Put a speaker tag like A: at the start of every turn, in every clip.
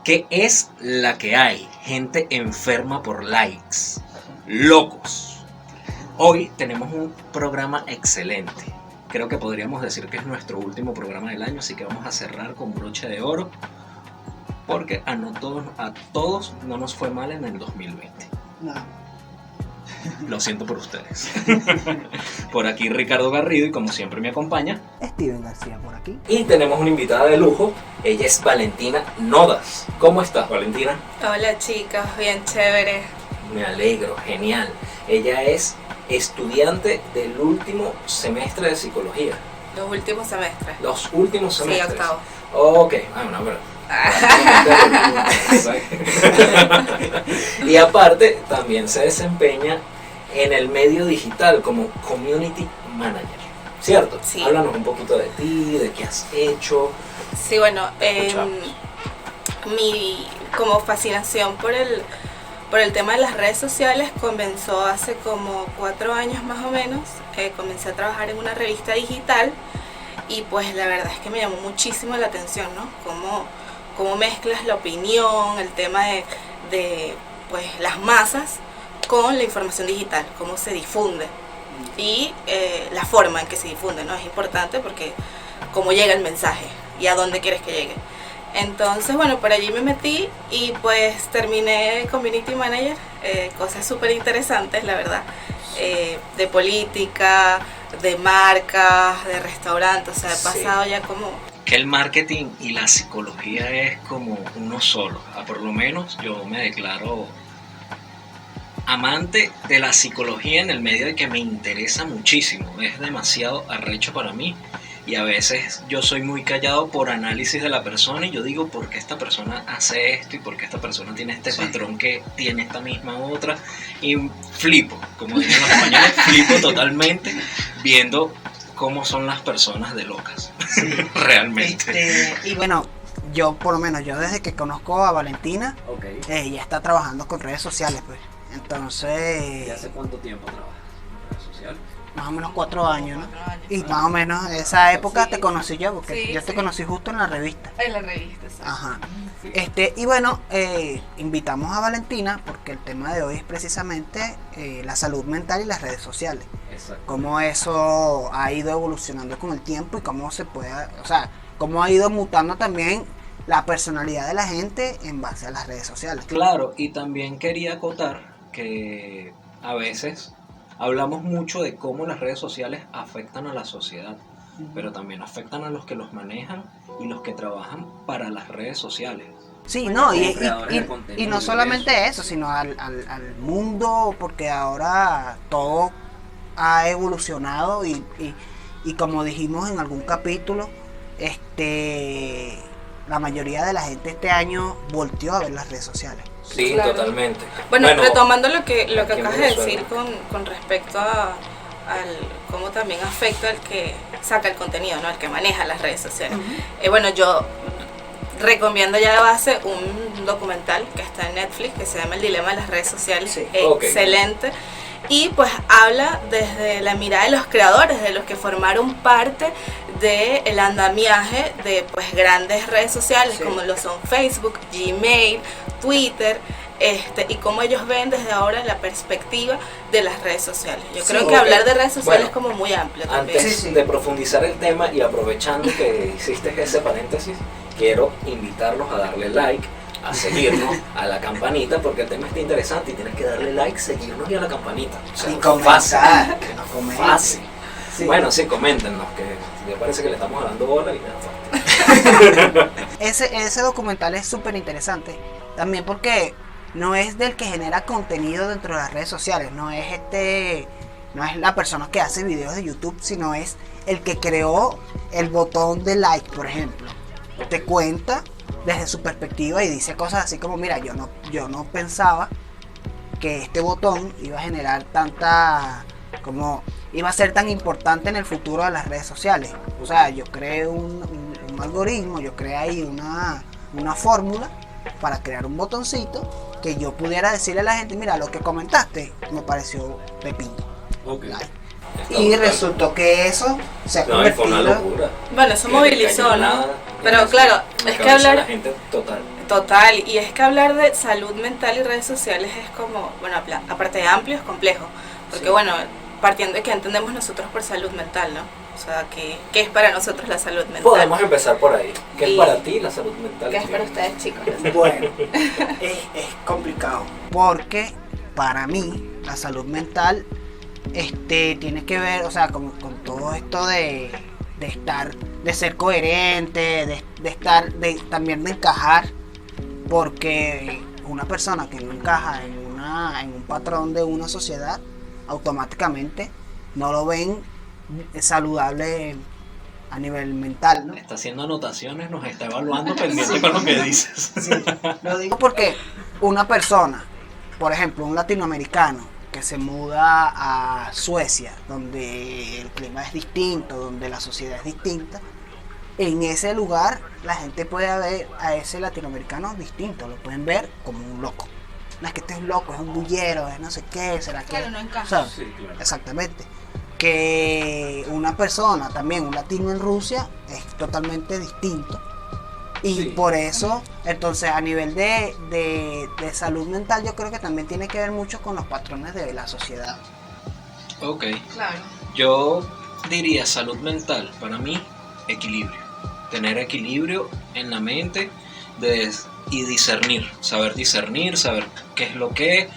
A: ¿Qué es la que hay? Gente enferma por likes. Locos. Hoy tenemos un programa excelente. Creo que podríamos decir que es nuestro último programa del año, así que vamos a cerrar con broche de oro. Porque a todos no nos fue mal en el 2020.
B: No.
A: Lo siento por ustedes. Por aquí Ricardo Garrido y como siempre me acompaña
B: Steven García por aquí.
A: y tenemos una invitada de lujo. Ella es Valentina Nodas. ¿Cómo estás, Valentina?
C: Hola chicos, bien chévere.
A: Me alegro, genial. Ella es estudiante del último semestre de psicología.
C: Los últimos semestres.
A: Los últimos
C: Sí,
A: semestres.
C: octavo.
A: Ok, bueno, pero... Y aparte también se desempeña en el medio digital como community manager, ¿cierto?
C: Sí.
A: Háblanos un poquito de ti, de qué has hecho.
C: Sí, bueno,
A: Escuchamos.
C: mi como fascinación por el tema de las redes sociales comenzó hace como 4 años más o menos. Comencé a trabajar en una revista digital y pues la verdad es que me llamó muchísimo la atención, ¿no? Cómo mezclas la opinión, el tema de pues las masas con la información digital, cómo se difunde y la forma en que se difunde, ¿no? Es importante porque cómo llega el mensaje y a dónde quieres que llegue. Entonces, bueno, por allí me metí y pues terminé community manager, cosas súper interesantes, la verdad, de política, de marcas, de restaurantes, o sea, he pasado ya como...
A: Que el marketing y la psicología es como uno solo. Por lo menos yo me declaro amante de la psicología en el medio de que me interesa muchísimo. Es demasiado arrecho para mí. Y a veces yo soy muy callado por análisis de la persona y yo digo por qué esta persona hace esto y por qué esta persona tiene este patrón que tiene esta misma otra. Y flipo, como dicen los españoles, flipo totalmente viendo cómo son las personas de locas. Sí. Realmente.
B: Y bueno, yo por lo menos, yo desde que conozco a Valentina,
A: Okay.
B: Ella está trabajando con redes sociales, pues. Entonces...
A: ¿Y hace cuánto tiempo trabajas en redes sociales?
B: Más o menos 4 años, ¿no?
C: 4 años.
B: Y más o menos esa época
C: Sí.
B: te conocí yo, porque
C: Sí,
B: yo te
C: sí.
B: conocí justo en la revista.
C: En la revista, ¿sabes?
B: Ajá.
C: Sí.
B: Y bueno, invitamos a Valentina porque el tema de hoy es precisamente la salud mental y las redes sociales.
A: Exacto.
B: Cómo eso ha ido evolucionando con el tiempo y cómo se puede, o sea, cómo ha ido mutando también la personalidad de la gente en base a las redes sociales.
A: Claro, y también quería acotar que a veces hablamos mucho de cómo las redes sociales afectan a la sociedad, pero también afectan a los que los manejan y los que trabajan para las redes sociales.
B: Sí, no,
A: Como creadores de contenido
B: y no
A: y
B: solamente eso, sino al mundo, porque ahora todo ha evolucionado y como dijimos en algún capítulo, la mayoría de la gente este año volteó a ver las redes sociales.
A: Sí,
C: Claro.
A: totalmente.
C: Bueno, retomando lo que
A: aquí en
C: acabas de
A: Venezuela.
C: decir con respecto al cómo también afecta al que saca el contenido, ¿no? Al que maneja las redes sociales. Bueno, yo recomiendo ya de base un documental que está en Netflix que se llama El dilema de las redes sociales.
B: Sí.
C: Excelente. Y pues habla desde la mirada de los creadores, de los que formaron parte del andamiaje de pues grandes redes sociales,
B: Sí.
C: como lo son Facebook, Gmail, Twitter, y cómo ellos ven desde ahora la perspectiva de las redes sociales. Yo
B: Sí,
C: creo que
A: ok.
C: hablar de redes sociales
A: Bueno,
C: es como muy amplio también.
A: Antes
B: Sí, sí.
A: de profundizar el tema y aprovechando que hiciste ese paréntesis, quiero invitarlos a darle like, a seguirnos, a la campanita, porque el tema está interesante y tienes que darle like, seguirnos y a la campanita. O sea,
B: Y
A: fácil.
B: comentar, que nos comenten.
A: Fácil.
B: Sí.
A: Bueno, sí, coméntenos, que me parece que le estamos dando bola y nada.
B: Ese documental es súper interesante, también porque no es del que genera contenido dentro de las redes sociales, no es la persona que hace videos de YouTube, sino es el que creó el botón de like, por ejemplo. Te cuenta desde su perspectiva y dice cosas así como, mira, yo no pensaba que este botón iba a generar como iba a ser tan importante en el futuro de las redes sociales. O sea, yo creé un algoritmo, yo creé ahí una fórmula para crear un botoncito que yo pudiera decirle a la gente, mira, lo que comentaste me pareció pepino.
A: Ok.
B: Like.
A: Está
B: Y
A: brutal.
B: resultó que eso se ha
A: No, y fue una
B: convertido...
A: locura.
C: Bueno, eso
A: Que
C: movilizó,
A: cayó
C: ¿no?
A: nada en
C: Pero
A: la
C: claro, es que
A: cabeza de
C: hablar...
A: la gente total.
C: Total, y es que hablar de salud mental y redes sociales es como, bueno, aparte de amplio, es complejo, porque
A: Sí.
C: bueno, partiendo de que entendemos nosotros por salud mental, ¿no? O sea, ¿qué es para nosotros la salud mental?
A: Podemos empezar por ahí. ¿Qué es
C: Y-
A: para ti la salud mental?
C: ¿Qué es para ustedes, chicos?
B: Bueno, es complicado. Porque para mí, la salud mental tiene que ver, o sea, con todo esto de estar, de ser coherente, de estar, también de encajar. Porque una persona que no encaja en un patrón de una sociedad, automáticamente no lo ven saludable a nivel mental, ¿no?
A: Está haciendo anotaciones, nos está evaluando pendiente con lo que dices.
B: Sí, lo digo porque una persona, por ejemplo, un latinoamericano que se muda a Suecia, donde el clima es distinto, donde la sociedad es distinta, en ese lugar la gente puede ver a ese latinoamericano distinto, lo pueden ver como un loco. No es que este es un loco, es un bullero, es no sé qué, será que...
C: Claro, no encaja.
B: ¿sabes?
A: Sí, claro.
B: Exactamente. Que una persona, también un latino en Rusia, es totalmente distinto. Y
A: Sí.
B: por eso, entonces a nivel de salud mental, yo creo que también tiene que ver mucho con los patrones de la sociedad.
A: Ok.
C: Claro.
A: Yo diría salud mental, para mí, equilibrio. Tener equilibrio en la mente y discernir. Saber discernir, saber qué es lo que,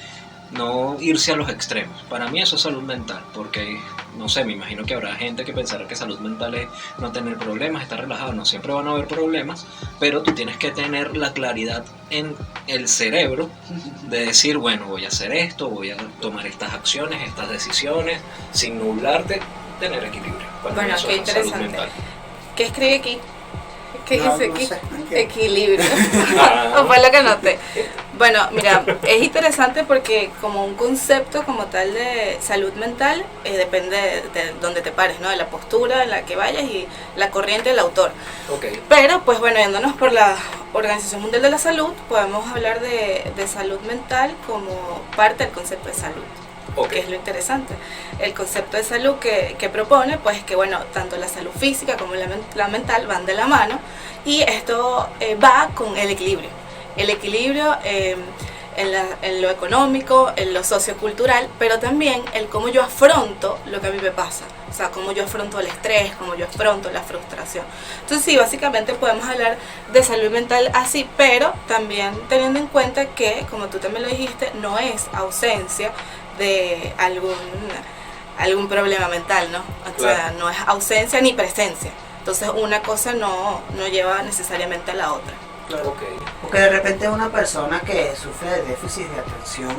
A: no irse a los extremos. Para mí eso es salud mental, porque, no sé, me imagino que habrá gente que pensará que salud mental es no tener problemas, estar relajado. No siempre van a haber problemas, pero tú tienes que tener la claridad en el cerebro de decir, bueno, voy a hacer esto, voy a tomar estas acciones, estas decisiones, sin nublarte, tener equilibrio. Para mí
C: Bueno,
A: eso
C: qué
A: es salud
C: interesante.
A: mental.
C: ¿Qué escribe aquí? ¿Qué
B: No,
C: dice
B: no
C: aquí?
B: sé, no entiendo.
C: Equilibrio.
A: Ah.
C: O fue lo que noté. Bueno, mira, es interesante porque como un concepto como tal de salud mental, depende de dónde te pares, ¿no? De la postura en la que vayas y la corriente del autor.
A: Ok.
C: Pero, pues bueno, yéndonos por la Organización Mundial de la Salud, podemos hablar de salud mental como parte del concepto de salud.
A: Ok.
C: Que es lo interesante. El concepto de salud que propone, pues que bueno, tanto la salud física como la mental van de la mano, y esto va con el equilibrio. El equilibrio en lo económico, en lo sociocultural, pero también el cómo yo afronto lo que a mí me pasa. O sea, cómo yo afronto el estrés, cómo yo afronto la frustración. Entonces sí, básicamente podemos hablar de salud mental así, pero también teniendo en cuenta que, como tú también lo dijiste, no es ausencia de algún problema mental, ¿no? O sea,
A: Claro.
C: no es ausencia ni presencia. Entonces una cosa no lleva necesariamente a la otra.
A: Ok.
B: Porque de repente una persona que sufre de déficit de atención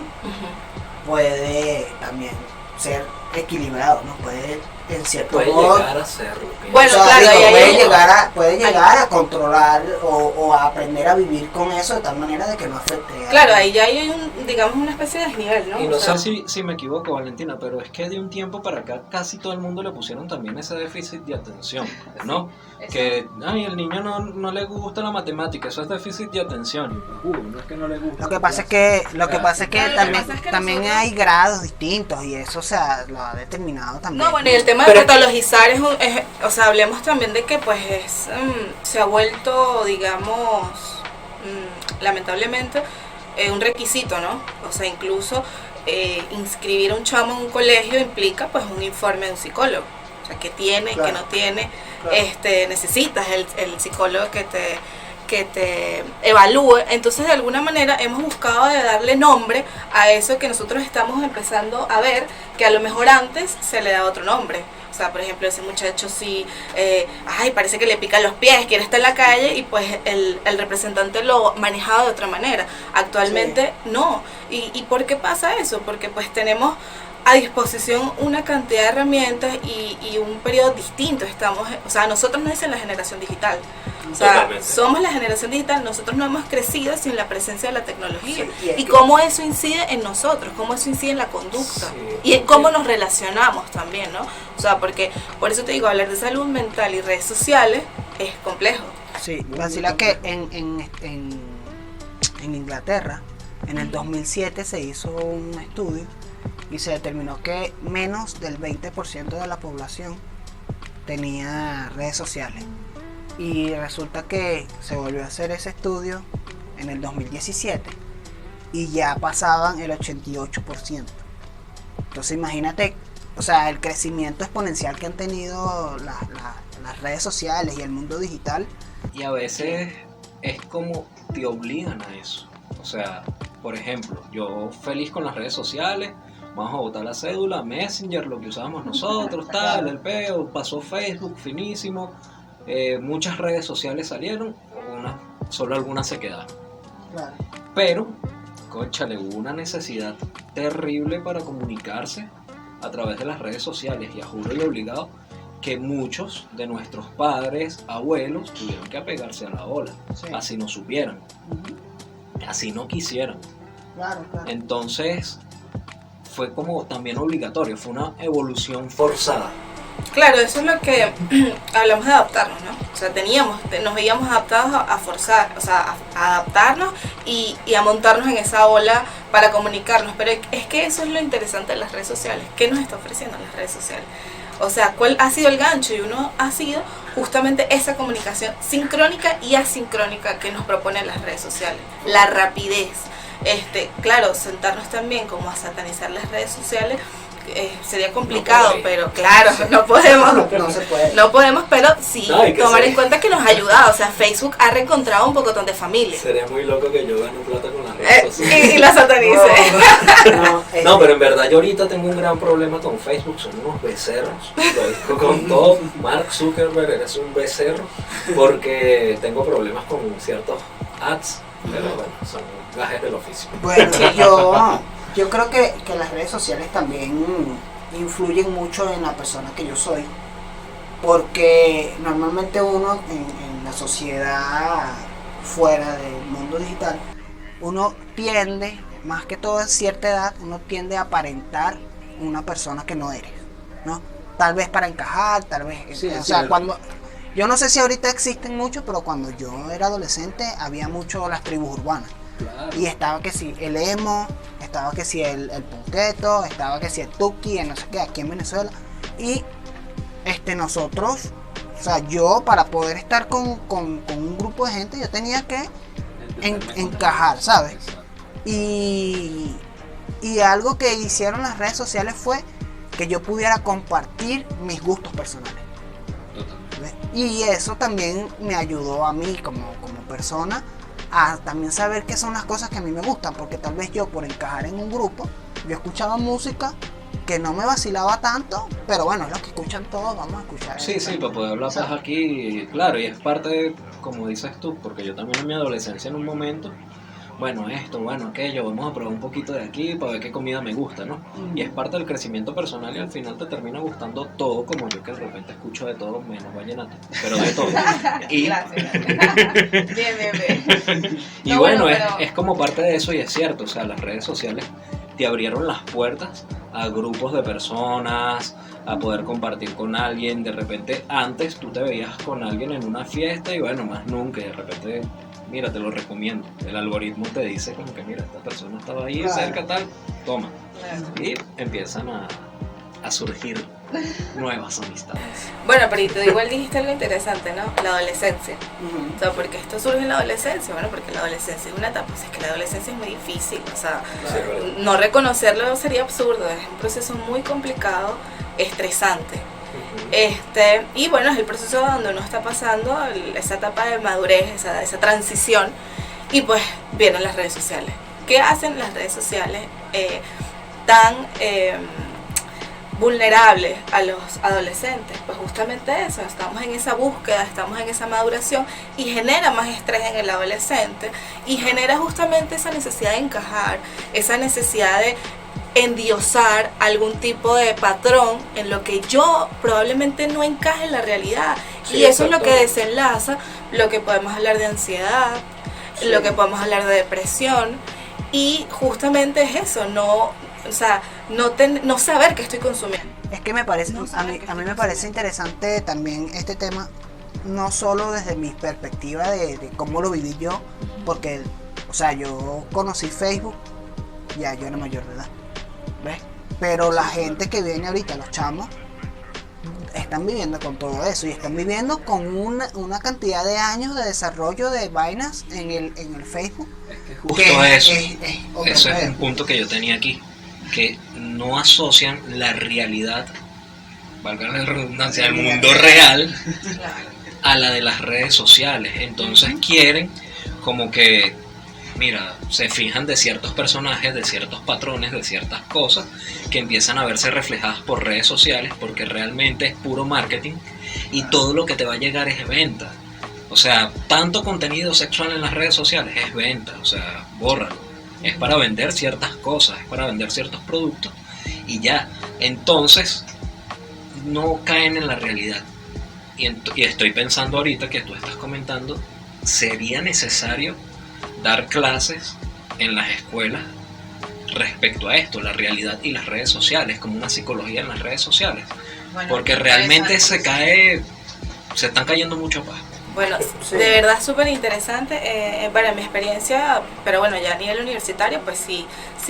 B: puede también ser equilibrado, ¿no? Puede en cierto
A: Puede
B: modo...
A: llegar a serlo.
C: Bueno,
B: o sea,
C: claro,
B: digo,
C: ahí hay
B: puede
C: un-
B: llegar a controlar o a aprender a vivir con eso de tal manera de que no afecte a...
C: Claro, ahí ya hay digamos, una especie de desnivel, ¿no?
A: Y no
C: O sea,
A: sé si me equivoco, Valentina, pero es que de un tiempo para acá casi todo el mundo le pusieron también ese déficit de atención, ¿no?
C: eso-
A: Que, ay, el niño no le gusta la matemática, eso es déficit de atención. No es que no le gusta.
B: Lo que pasa es que,
C: Claro, lo
B: también,
C: que pasa es que
B: también
C: nosotros-
B: hay grados distintos y eso lo ha determinado también.
C: No, bueno, y el tema
A: Pero
C: de
A: es que-
C: patologizar o sea, hablemos también de que pues se ha vuelto, digamos, lamentablemente, un requisito, ¿no? O sea, incluso inscribir a un chamo en un colegio implica pues un informe de un psicólogo. O sea, que tiene,
B: Claro.
C: que no tiene,
B: Claro.
C: necesitas el psicólogo que te evalúe. Entonces, de alguna manera hemos buscado de darle nombre a eso que nosotros estamos empezando a ver, que a lo mejor antes se le da otro nombre. O sea, por ejemplo, ese muchacho sí, parece que le pican los pies, quiere estar en la calle, y pues el representante lo manejaba de otra manera. Actualmente no. ¿Y por qué pasa eso? Porque pues tenemos a disposición una cantidad de herramientas y un periodo distinto. O sea, nosotros no dicen la generación digital. O sea,
A: Totalmente.
C: somos la generación digital, nosotros no hemos crecido sin la presencia de la tecnología.
B: Sí, y es
C: y
B: que-
C: cómo eso incide en nosotros, cómo eso incide en la conducta.
A: Sí,
C: Y en cómo
A: porque-
C: nos relacionamos también, ¿no? O sea, porque por eso te digo, hablar de salud mental y redes sociales es complejo.
B: Sí, vacila que en Inglaterra, en el 2007 se hizo un estudio y se determinó que menos del 20% de la población tenía redes sociales. Y resulta que se volvió a hacer ese estudio en el 2017 y ya pasaban el 88%. Entonces imagínate, o sea, el crecimiento exponencial que han tenido las redes sociales y el mundo digital.
A: Y a veces es como te obligan a eso. O sea, por ejemplo, yo feliz con las redes sociales, vamos a botar la cédula, Messenger, lo que usábamos nosotros, tal, el peo, pasó Facebook, finísimo. Muchas redes sociales salieron, solo algunas se quedaron.
B: Claro.
A: Pero, cónchale, hubo una necesidad terrible para comunicarse a través de las redes sociales, y a juro y obligado que muchos de nuestros padres, abuelos, tuvieron que apegarse a la ola,
B: Sí.
A: así no supieran, así no quisieran.
B: Claro.
A: Entonces fue como también obligatorio, fue una evolución forzada.
C: Claro, eso es lo que hablamos de adaptarnos, ¿no? O sea, nos veíamos adaptados a forzar, o sea, a adaptarnos y a montarnos en esa ola para comunicarnos. Pero es que eso es lo interesante de las redes sociales. ¿Qué nos está ofreciendo las redes sociales? O sea, ¿cuál ha sido el gancho? Y uno ha sido justamente esa comunicación sincrónica y asincrónica que nos proponen las redes sociales. La rapidez. Claro, sentarnos también como a satanizar las redes sociales sería complicado,
A: No
C: pero claro, no podemos.
B: No se puede.
C: No podemos, pero sí
D: No, y que
C: tomar
D: sí.
C: en cuenta que nos ha ayudado. O sea, Facebook ha reencontrado un pocotón de familia.
D: Sería muy loco que yo gane plata con las redes
C: Y
D: sociales.
C: la satanice.
D: No, pero en verdad yo ahorita tengo un gran problema con Facebook, son unos becerros. Lo digo con todo, Mark Zuckerberg eres un becerro, porque tengo problemas con ciertos ads, pero bueno, son gajes del oficio.
B: Bueno, yo creo que las redes sociales también influyen mucho en la persona que yo soy, porque normalmente uno en la sociedad fuera del mundo digital, uno tiende, más que todo a cierta edad, uno tiende a aparentar una persona que no eres, ¿no? Tal vez para encajar, tal vez,
D: Sí,
B: o
D: sí,
B: sea,
D: verdad.
B: cuando yo no sé si ahorita existen mucho, pero cuando yo era adolescente había mucho las tribus urbanas.
D: Claro.
B: Y estaba que si el emo, estaba que si el punqueto, estaba que si el tuki, no sé qué, aquí en Venezuela. Y nosotros, o sea, yo para poder estar con un grupo de gente, yo tenía que encajar, ¿sabes? Y algo que hicieron las redes sociales fue que yo pudiera compartir mis gustos personales. ¿Ves? Y eso también me ayudó a mí como persona a también saber qué son las cosas que a mí me gustan, porque tal vez yo por encajar en un grupo, yo escuchaba música que no me vacilaba tanto, pero bueno, es lo que escuchan todos, vamos a escuchar.
A: Sí,
B: eso.
A: sí, para poder hablar pues aquí, claro, y es parte, como dices tú, porque yo también en mi adolescencia en un momento, bueno, esto, bueno, aquello, vamos a probar un poquito de aquí para ver qué comida me gusta, ¿no? Y es parte del crecimiento personal y al final te termina gustando todo, como yo que de repente escucho de todo, menos vallenato, pero de todo. Y,
C: Gracias. Bien.
A: y
C: No,
A: bueno,
C: pero-
A: es como parte de eso y es cierto, o sea, las redes sociales te abrieron las puertas a grupos de personas, a poder compartir con alguien. De repente, antes tú te veías con alguien en una fiesta y bueno, más nunca, y de repente, mira, te lo recomiendo. El algoritmo te dice como que, mira, esta persona estaba ahí
B: Claro.
A: cerca, tal, toma. Y empiezan a surgir nuevas amistades.
C: Bueno, pero y tú igual dijiste algo interesante, ¿no? La adolescencia.
B: Ujú.
C: O sea, ¿por qué esto surge en la adolescencia? Bueno, porque la adolescencia es una etapa, pues es que la adolescencia es muy difícil, o sea,
D: Sí, es verdad.
C: no reconocerlo sería absurdo, es un proceso muy complicado, estresante. Y bueno, es el proceso donde uno está pasando esa etapa de madurez, esa transición, y pues vienen las redes sociales. ¿Qué hacen las redes sociales tan vulnerables a los adolescentes? Pues justamente eso, estamos en esa búsqueda, estamos en esa maduración y genera más estrés en el adolescente y genera justamente esa necesidad de encajar, esa necesidad de endiosar algún tipo de patrón en lo que yo probablemente no encaje en la realidad.
D: Sí,
C: Y eso es lo que
D: exactamente.
C: desenlaza lo que podemos hablar de ansiedad,
D: Sí.
C: lo que podemos hablar de depresión, y justamente es eso, no saber que estoy consumiendo.
B: Es que me parece,
C: No
B: a
C: sabe
B: mí,
C: que
B: a mí
C: estoy
B: me parece
C: consumiendo.
B: interesante también este tema, no solo desde mi perspectiva de cómo lo viví yo, porque, o sea, yo conocí Facebook, ya yo era mayor de edad, ¿ves? Pero la gente que viene ahorita, los chamos, están viviendo con todo eso y están viviendo con una cantidad de años de desarrollo de vainas en el Facebook.
A: Es que justo
B: que
A: eso.
B: otro
A: Eso es
B: pedo.
A: un punto que yo tenía aquí. Que no asocian la realidad, valga la redundancia, del mundo real a la de las redes sociales. Entonces quieren como que, mira, se fijan de ciertos personajes, de ciertos patrones, de ciertas cosas que empiezan a verse reflejadas por redes sociales, porque realmente es puro marketing y todo lo que te va a llegar es venta. O sea, tanto contenido sexual en las redes sociales es venta, o sea, bórralo. Es para vender ciertas cosas, es para vender ciertos productos y ya. Entonces, no caen en la realidad. Y estoy pensando ahorita que tú estás comentando, sería necesario dar clases en las escuelas respecto a esto, la realidad y las redes sociales, como una psicología en las redes sociales.
C: Bueno,
A: Porque realmente
C: interesante.
A: se están cayendo mucho paja.
C: Bueno,
B: Sí.
C: de verdad súper interesante para mi experiencia, pero bueno, ya a nivel universitario, pues sí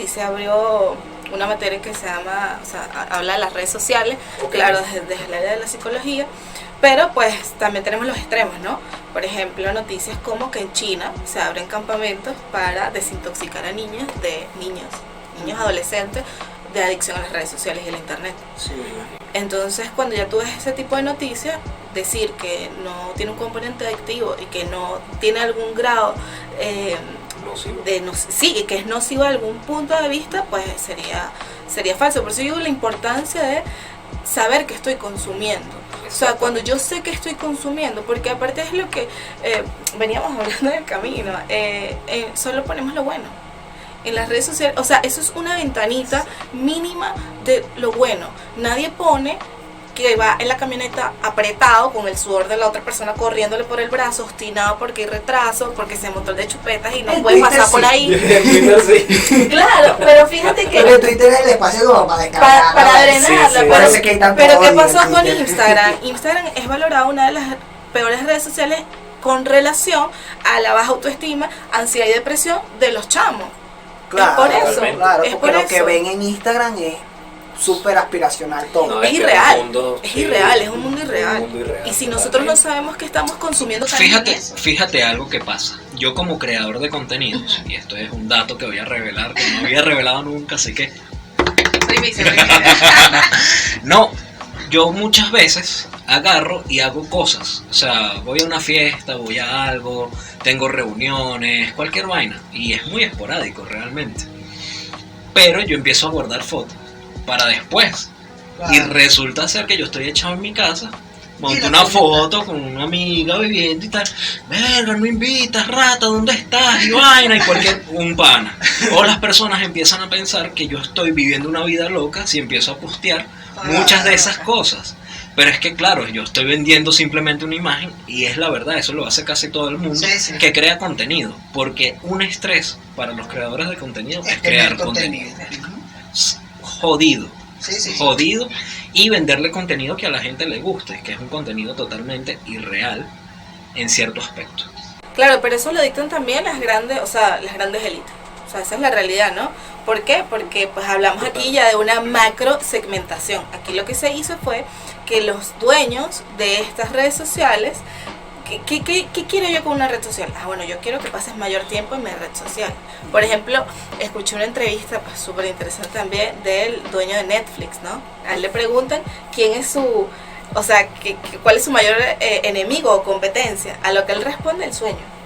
C: se abrió una materia que se llama, o sea, habla de las redes sociales, claro, desde el área de la psicología, pero pues también tenemos los extremos, ¿no? Por ejemplo, noticias como que en China se abren campamentos para desintoxicar a niños adolescentes de adicción a las redes sociales y el internet.
B: Sí.
C: Entonces, cuando ya tú ves ese tipo de noticias, decir que no tiene un componente adictivo y que no tiene algún grado
D: Nocivo.
C: sí, que es nocivo de algún punto de vista, pues sería falso. Por eso digo la importancia de saber que estoy consumiendo. O sea, cuando yo sé que estoy consumiendo, porque aparte es lo que veníamos hablando del camino, solo ponemos lo bueno. En las redes sociales, o sea, eso es una ventanita mínima de lo bueno. Nadie pone que va en la camioneta apretado con el sudor de la otra persona corriéndole por el brazo, obstinado porque hay retraso, porque se montó el de chupetas y no
B: En
C: puede
B: Twitter
C: pasar por
B: sí.
C: ahí. Claro, pero fíjate que
B: Pero Twitter es el espacio como para descargar.
C: para
B: ¿no?
C: drenarla,
D: Sí, sí.
B: Por eso que hay tanto
C: pero ¿qué
B: odio en
C: pasó con
B: Twitter.
C: Instagram? Instagram es valorada una de las peores redes sociales con relación a la baja autoestima, ansiedad y depresión de los chamos.
B: Claro,
C: por eso,
B: claro,
C: es
B: porque
C: por
B: lo que
C: eso.
B: ven en Instagram es súper aspiracional todo.
D: No,
C: Es
D: que
C: irreal,
D: un mundo-
C: es
D: sí,
C: irreal, es un mundo irreal.
D: un mundo irreal,
C: Y si nosotros no
D: totalmente.
C: sabemos que estamos consumiendo también
A: Fíjate,
C: eso.
A: fíjate algo que pasa. Yo como creador de contenidos, y esto es un dato que voy a revelar, que no había revelado nunca, así que
C: Soy vicepresidenta.
A: no, yo muchas veces agarro y hago cosas. O sea, voy a una fiesta, voy a algo, tengo reuniones, cualquier vaina. Y es muy esporádico realmente. Pero yo empiezo a guardar fotos para después.
B: Claro.
A: Y resulta ser que yo estoy echado en mi casa,
B: Y
A: monto
B: la
A: una
B: cosa
A: foto con una amiga bebiendo y tal. Verga, no invitas, rata, ¿dónde estás? Y vaina, y un pana. O las personas empiezan a pensar que yo estoy viviendo una vida loca si empiezo a postear muchas de esas cosas. Pero es que claro, yo estoy vendiendo simplemente una imagen y es la verdad, eso lo hace casi todo el mundo
B: Sí, sí.
A: que crea contenido. Porque un estrés para los creadores de contenido es crear contenido. Jodido.
B: Sí, sí, sí.
A: Jodido, y venderle contenido que a la gente le guste, que es un contenido totalmente irreal en cierto aspecto.
C: Claro, pero eso lo dictan también las grandes, o sea, las grandes élites. O sea, esa es la realidad, ¿no? ¿Por qué? Porque pues hablamos aquí ya de una macro segmentación. Aquí lo que se hizo fue que los dueños de estas redes sociales, ¿qué quiero yo con una red social? Ah, bueno, yo quiero que pases mayor tiempo en mi red social. Por ejemplo, escuché una entrevista pues, súper interesante también del dueño de Netflix, ¿no? A él le preguntan quién es su, o sea, cuál es su mayor enemigo o competencia. A lo que él responde, el sueño.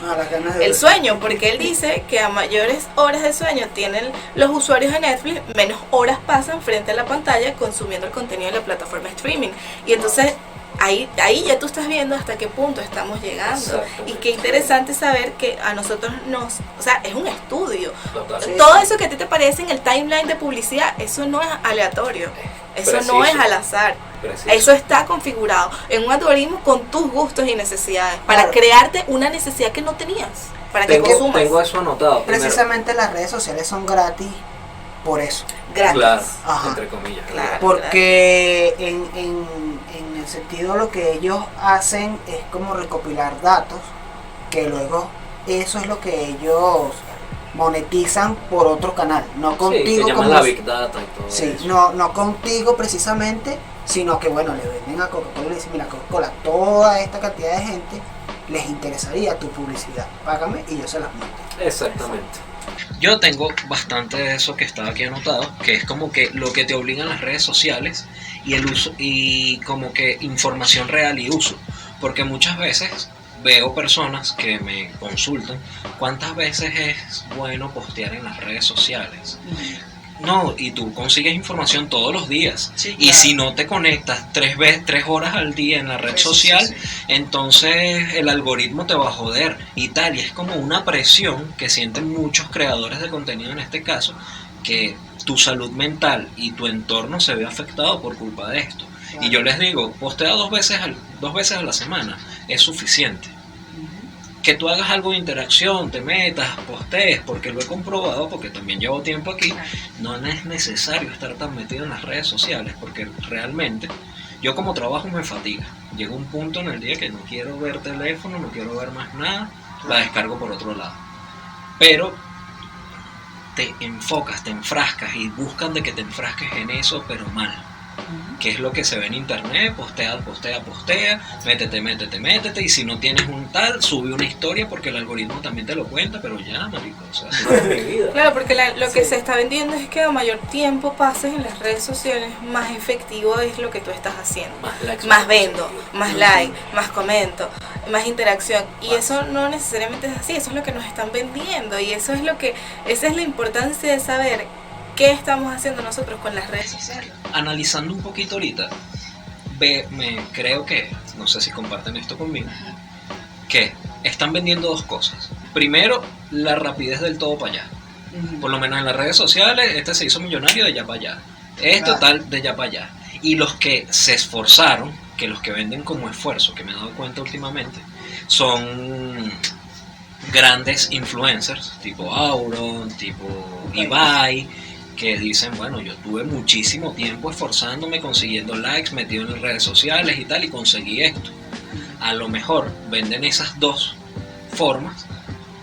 B: Ah, las ganas de
C: El
B: ver.
C: sueño, porque él dice que a mayores horas de sueño tienen los usuarios de Netflix, menos horas pasan frente a la pantalla consumiendo el contenido de la plataforma streaming. Y entonces ahí ya tú estás viendo hasta qué punto estamos llegando.
D: Exactamente.
C: Y qué interesante saber que a nosotros o sea, es un estudio.
D: Total.
B: Sí.
C: Todo eso que a ti te parece en el timeline de publicidad, eso no es aleatorio. Eso no
D: Preciso.
C: es al azar.
D: Preciso.
C: Eso está configurado en un algoritmo con tus gustos y necesidades para
B: Claro.
C: crearte una necesidad que no tenías, para que
D: Tengo
C: consumas.
D: eso anotado. Primero.
B: Precisamente las redes sociales son gratis por eso.
C: Gratis.
D: Claro,
B: Ajá.
D: entre comillas.
C: Claro.
B: Porque en el sentido lo que ellos hacen es como recopilar datos, que luego eso es lo que ellos monetizan por otro canal, no
D: Sí,
B: contigo
D: que llaman
B: como
D: la Big Data y todo
B: sí,
D: eso.
B: no contigo precisamente, sino que bueno, le venden a Coca-Cola y le dicen, mira Coca-Cola, toda esta cantidad de gente les interesaría tu publicidad, págame y yo se las monto.
D: Exactamente.
A: Yo tengo bastante de eso que estaba aquí anotado, que es como que lo que te obligan las redes sociales y el uso, y como que información real y uso, porque muchas veces veo personas que me consultan cuántas veces es bueno postear en las redes sociales. No, y tú consigues información todos los días.
B: Sí,
A: y
B: claro.
A: si no te conectas 3 horas al día en la red social,
B: Sí.
A: entonces el algoritmo te va a joder y tal. Y es como una presión que sienten muchos creadores de contenido en este caso, que tu salud mental y tu entorno se ve afectado por culpa de esto.
B: Claro.
A: Y yo les digo, postea 2 veces a la semana, es suficiente. Que tú hagas algo de interacción, te metas, postees, porque lo he comprobado, porque también llevo tiempo aquí, no es necesario estar tan metido en las redes sociales, porque realmente yo como trabajo me fatiga. Llega un punto en el día que no quiero ver teléfono, no quiero ver más nada, la descargo por otro lado. Pero te enfocas, te enfrascas y buscan de que te enfrasques en eso, pero mal. Que es lo que se ve en internet, postea, métete, y si no tienes un tal, sube una historia porque el algoritmo también te lo cuenta, pero ya, marico, o sea,
D: No es mi vida.
C: Claro, porque lo que se está vendiendo es que a mayor tiempo pases en las redes sociales, más efectivo es lo que tú estás haciendo.
D: Más likes.
C: Más vendo, más like, más comento, más interacción. Y eso no necesariamente es así, eso es lo que nos están vendiendo. Y eso es esa es la importancia de saber qué estamos haciendo nosotros con las redes sociales.
A: analizando un poquito ahorita, creo que, no sé si comparten esto conmigo, que están vendiendo 2 cosas. Primero, la rapidez del todo para allá. Por lo menos en las redes sociales, este se hizo millonario de allá para allá. Esto tal, de allá para allá. Y los que se esforzaron, que los que venden como esfuerzo, que me he dado cuenta últimamente, son grandes influencers, tipo Auron, tipo Ibai, que dicen, bueno, yo tuve muchísimo tiempo esforzándome, consiguiendo likes, metido en las redes sociales y tal, y conseguí esto. A lo mejor venden esas 2 formas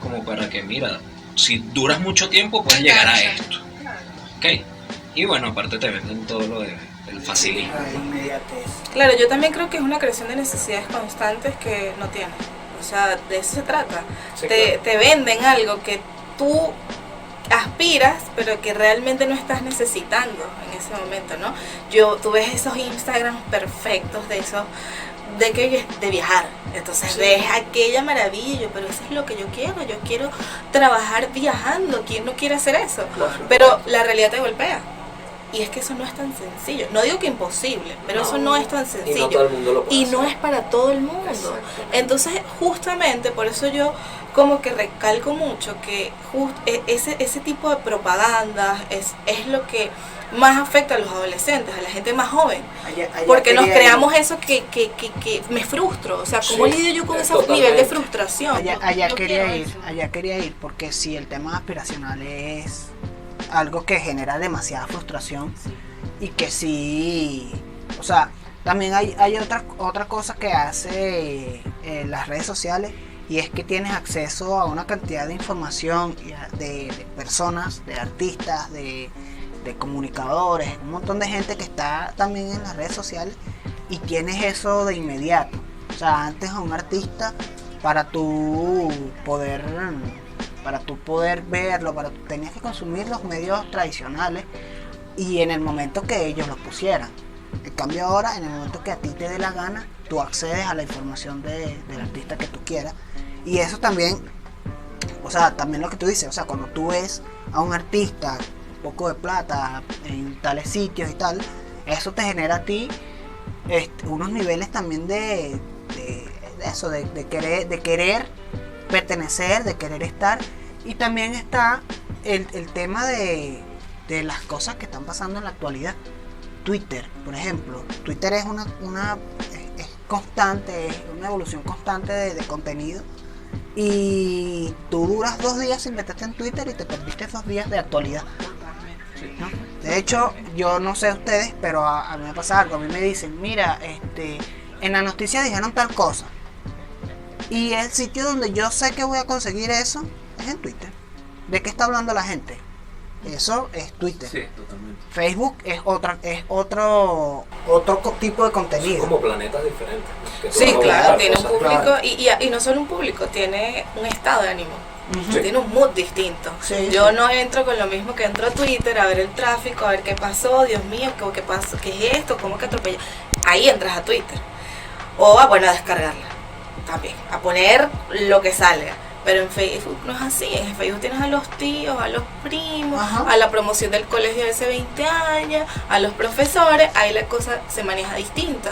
A: como para que, mira, si duras mucho tiempo puedes llegar a esto. ¿Ok? Y bueno, aparte te venden todo lo del facilismo.
B: La inmediatez.
C: Claro, yo también creo que es una creación de necesidades constantes que no tienes. O sea, de eso se trata.
D: Sí,
C: te,
D: claro.
C: te venden algo que tú aspiras, pero que realmente no estás necesitando en ese momento, ¿no? Tú ves esos Instagrams perfectos de esos, de viajar. Entonces ves aquella maravilla y yo, pero eso es lo que yo quiero trabajar viajando. ¿Quién no quiere hacer eso?
D: Claro.
C: Pero la realidad te golpea. Y es que eso no es tan sencillo. No digo que imposible, pero eso no es tan
D: Y
C: sencillo.
D: no todo el mundo lo puede
C: Y
D: hacer.
C: no es para todo el mundo.
D: Exactamente.
C: Entonces, justamente por eso yo como que recalco mucho que ese tipo de propaganda es lo que más afecta a los adolescentes, a la gente más joven.
B: Allá
C: Porque nos
B: quería ir.
C: creamos eso que me frustro. O sea, ¿cómo
D: Sí,
C: lidio yo con ese
D: totalmente.
C: nivel de frustración?
B: Allá
C: Yo
B: quería
C: quiero
B: ir,
C: eso.
B: allá quería ir, porque si el tema aspiracional es algo que genera demasiada frustración y que sí, o sea, también hay otra cosa que hace las redes sociales, y es que tienes acceso a una cantidad de información de personas, de artistas, de comunicadores, un montón de gente que está también en las redes sociales, y tienes eso de inmediato. O sea, antes a un artista, para tú poder verlo, tenías que consumir los medios tradicionales y en el momento que ellos los pusieran. En cambio ahora, en el momento que a ti te dé la gana, tú accedes a la información del artista que tú quieras. Y eso también, o sea, también lo que tú dices, o sea, cuando tú ves a un artista, un poco de plata en tales sitios y tal, eso te genera a ti unos niveles también de eso, de querer pertenecer, de querer estar. Y también está el tema de las cosas que están pasando en la actualidad. Twitter, por ejemplo. Twitter es es constante, es una evolución constante de contenido. Y tú duras 2 días sin meterte en Twitter y te perdiste esos días de actualidad, ¿no? De hecho, yo no sé ustedes, pero a mí me pasa algo. A mí me dicen, mira, en la noticia dijeron tal cosa. Y el sitio donde yo sé que voy a conseguir eso es en Twitter. ¿De qué está hablando la gente? Eso es Twitter.
D: Sí, totalmente.
B: Facebook es otro tipo de contenido.
D: Son como planetas diferentes, ¿no? Que tú
C: Sí,
D: vas a
C: claro,
D: buscar
C: tiene un
D: cosas.
C: público
B: claro.
C: y no solo un público, tiene un estado de ánimo.
B: Ujú.
C: Tiene un mood distinto.
B: Sí,
C: Yo
B: sí.
C: no entro con lo mismo que entro a Twitter a ver el tráfico, a ver qué pasó, Dios mío, qué pasó, qué es esto, cómo que atropella. Ahí entras a Twitter. O a descargarla también, a poner lo que salga. Pero en Facebook no es así. En Facebook tienes a los tíos, a los primos,
B: Ajá.
C: a la promoción del colegio de hace 20 años, a los profesores. Ahí la cosa se maneja distinta.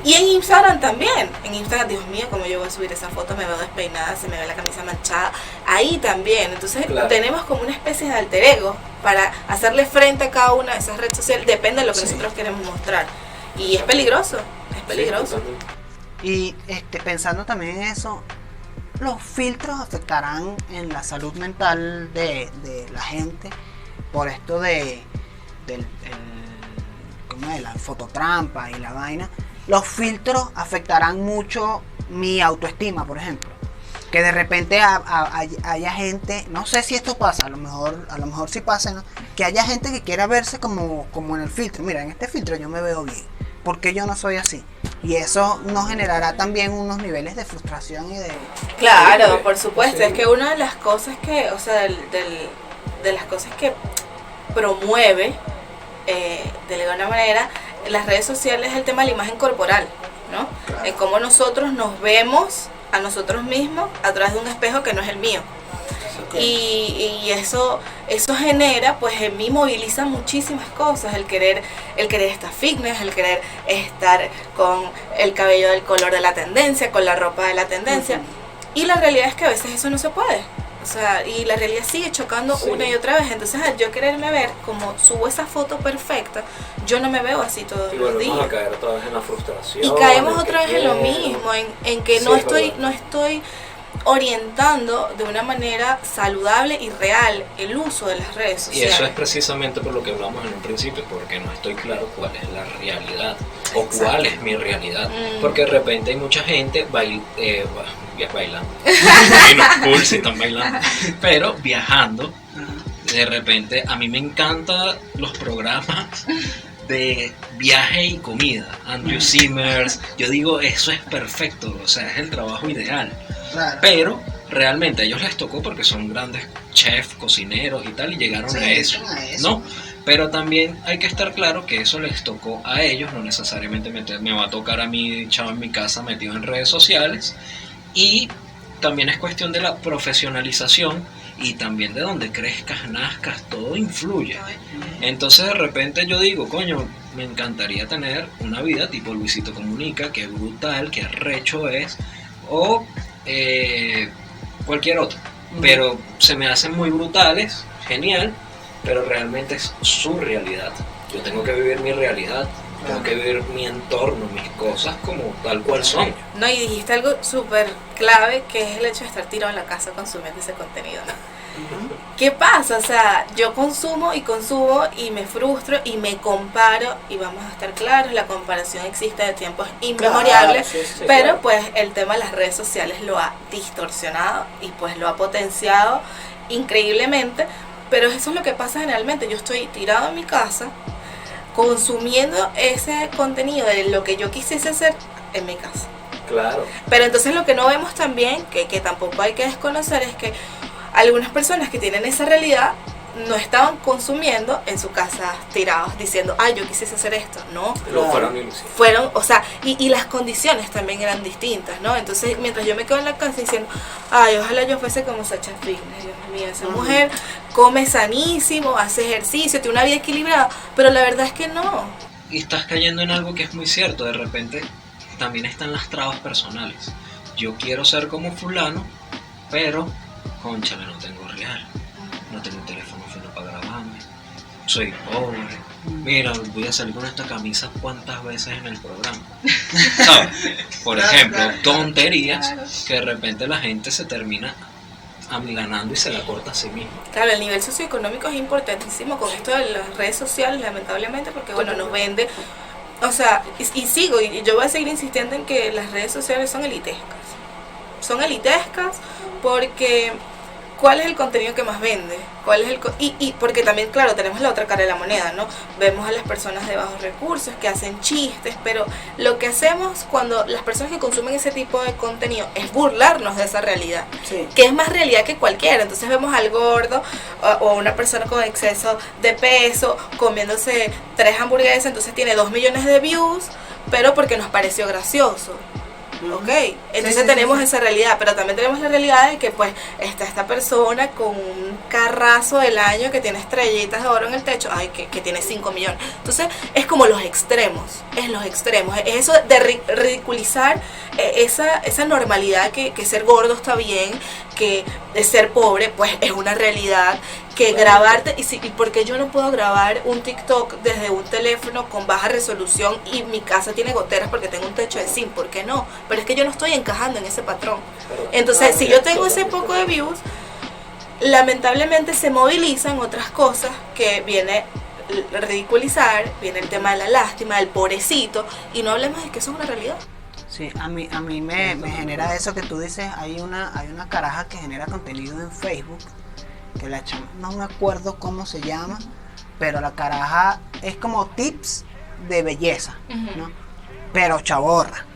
C: Y en Instagram también. En Instagram, Dios mío, como yo voy a subir esa foto, me veo despeinada, se me ve la camisa manchada. Ahí también. Entonces
D: Claro.
C: tenemos como una especie de alter ego para hacerle frente a cada una de esas redes sociales. Depende de lo que
B: Sí.
C: nosotros queremos mostrar. Y es peligroso. Es peligroso.
D: Sí, totalmente.
B: Y pensando también en eso, los filtros afectarán en la salud mental de la gente por esto ¿cómo es? La fototrampa y la vaina. Los filtros afectarán mucho mi autoestima, por ejemplo. Que de repente haya gente, no sé si esto pasa, a lo mejor sí pasa, ¿no? Que haya gente que quiera verse como en el filtro. Mira, en este filtro yo me veo bien. ¿Por qué yo no soy así? Y eso nos generará también unos niveles de frustración y de...
C: Claro,
D: Sí,
C: por supuesto.
D: sí.
C: Es que una de las cosas que, o sea, de las cosas que promueve, de alguna manera, las redes sociales es el tema de la imagen corporal, ¿no?
B: Claro.
C: Es cómo nosotros nos vemos a nosotros mismos a través de un espejo que no es el mío. Y eso genera, pues en mí moviliza muchísimas cosas, el querer estar fitness, el querer estar con el cabello del color de la tendencia, con la ropa de la tendencia. Y la realidad es que a veces eso no se puede. O sea, y la realidad sigue chocando
D: Sí.
C: una y otra vez. Entonces, al yo quererme ver como subo esa foto perfecta, yo no me veo así todos
D: Y
C: los
D: volvemos a
C: días.
D: caer otra vez en la frustración.
C: Y caemos
D: en
C: otra
D: que
C: vez en lo
D: quiero.
C: mismo, en que
D: Sí,
C: no
D: es
C: estoy
D: verdad.
C: orientando de una manera saludable y real el uso de las redes
A: Y
C: sociales.
A: eso es precisamente por lo que hablamos en un principio, porque no estoy claro cuál es la realidad o
C: Exacto.
A: cuál es mi realidad.
C: Mm.
A: Porque de repente hay mucha gente bailando. Bueno, cool si están bailando. Pero viajando, de repente a mí me encantan los programas de viaje y comida. Andrew Zimmers, yo digo, eso es perfecto, o sea, es el trabajo ideal.
B: Claro.
A: Pero realmente a ellos les tocó porque son grandes chefs, cocineros y tal, y llegaron
B: Sí,
A: a eso,
B: llegaron a eso.
A: ¿no? Pero también hay que estar claro que eso les tocó a ellos, no necesariamente me va a tocar a mí, chavo, en mi casa metido en redes sociales. Y también es cuestión de la profesionalización y también de donde crezcas, nazcas, todo influye. Entonces de repente yo digo, coño, me encantaría tener una vida tipo Luisito Comunica, que brutal, que arrecho es, o cualquier otro. Pero se me hacen muy brutales, genial, pero realmente es su realidad. Yo tengo que vivir mi realidad, tengo que vivir mi entorno, mis cosas como tal cual son.
C: No, y dijiste algo súper clave, que es el hecho de estar tirado en la casa consumiendo ese contenido, ¿no? ¿Qué pasa? O sea, yo consumo y me frustro y me comparo, y vamos a estar claros, la comparación existe de tiempos inmemoriales,
B: Claro, sí, sí,
C: pero
D: claro.
C: pues el tema de las redes sociales lo ha distorsionado y pues lo ha potenciado increíblemente, pero eso es lo que pasa generalmente. Yo estoy tirado en mi casa consumiendo ese contenido de lo que yo quisiese hacer en mi casa.
D: Claro.
C: Pero entonces lo que no vemos también, que tampoco hay que desconocer, es que algunas personas que tienen esa realidad no estaban consumiendo en su casa tirados diciendo, ay, yo quisiese hacer esto. No,
D: Lo
B: Claro.
D: fueron ilusiones.
C: fueron, o sea, y las condiciones también eran distintas, ¿no? Entonces, mientras yo me quedo en la casa diciendo, ay, ojalá yo fuese como Sacha Fitness, Dios mío, esa
B: Ujú.
C: mujer come sanísimo, hace ejercicio, tiene una vida equilibrada, pero la verdad es que no.
A: Y estás cayendo en algo que es muy cierto, de repente también están las trabas personales. Yo quiero ser como fulano, pero, cónchale, no tengo real, no tengo un teléfono fino para grabarme, soy pobre, mira, voy a salir con esta camisa cuántas veces en el programa, ¿sabes? Por
B: Claro,
A: ejemplo,
B: claro.
A: tonterías que de repente la gente se termina amilanando y se la corta a sí misma.
C: Claro, el nivel socioeconómico es importantísimo con esto de las redes sociales, lamentablemente, porque bueno, nos vende, o sea, y sigo, y yo voy a seguir insistiendo en que las redes sociales son elitescas. Son elitescas porque ¿cuál es el contenido que más vende? ¿Cuál es y porque también, claro, tenemos la otra cara de la moneda, ¿no? Vemos a las personas de bajos recursos que hacen chistes, pero lo que hacemos cuando las personas que consumen ese tipo de contenido es burlarnos de esa realidad,
B: Sí.
C: que es más realidad que cualquiera. Entonces vemos al gordo o una persona con exceso de peso comiéndose 3 hamburguesas, entonces tiene 2 millones de views, pero porque nos pareció gracioso. Ok, entonces
B: sí,
C: tenemos
B: sí.
C: esa realidad, pero también tenemos la realidad de que pues está esta persona con un carrazo del año que tiene estrellitas de oro en el techo, ay, que tiene 5 millones. Entonces es como los extremos, es eso de ridiculizar esa normalidad que ser gordo está bien, que de ser pobre pues es una realidad, que grabarte, y porque yo no puedo grabar un TikTok desde un teléfono con baja resolución y mi casa tiene goteras porque tengo un techo de zinc, ¿por qué no? Pero es que yo no estoy encajando en ese patrón. Entonces, si yo tengo ese poco de views, lamentablemente se movilizan otras cosas que viene ridiculizar, viene el tema de la lástima, del pobrecito, y no hablemos de que eso es una realidad.
B: Sí, a mí me genera eso que tú dices. Hay una caraja que genera contenido en Facebook, que la chama, no me acuerdo cómo se llama, pero la caraja es como tips de belleza, ¿no? Pero chaborra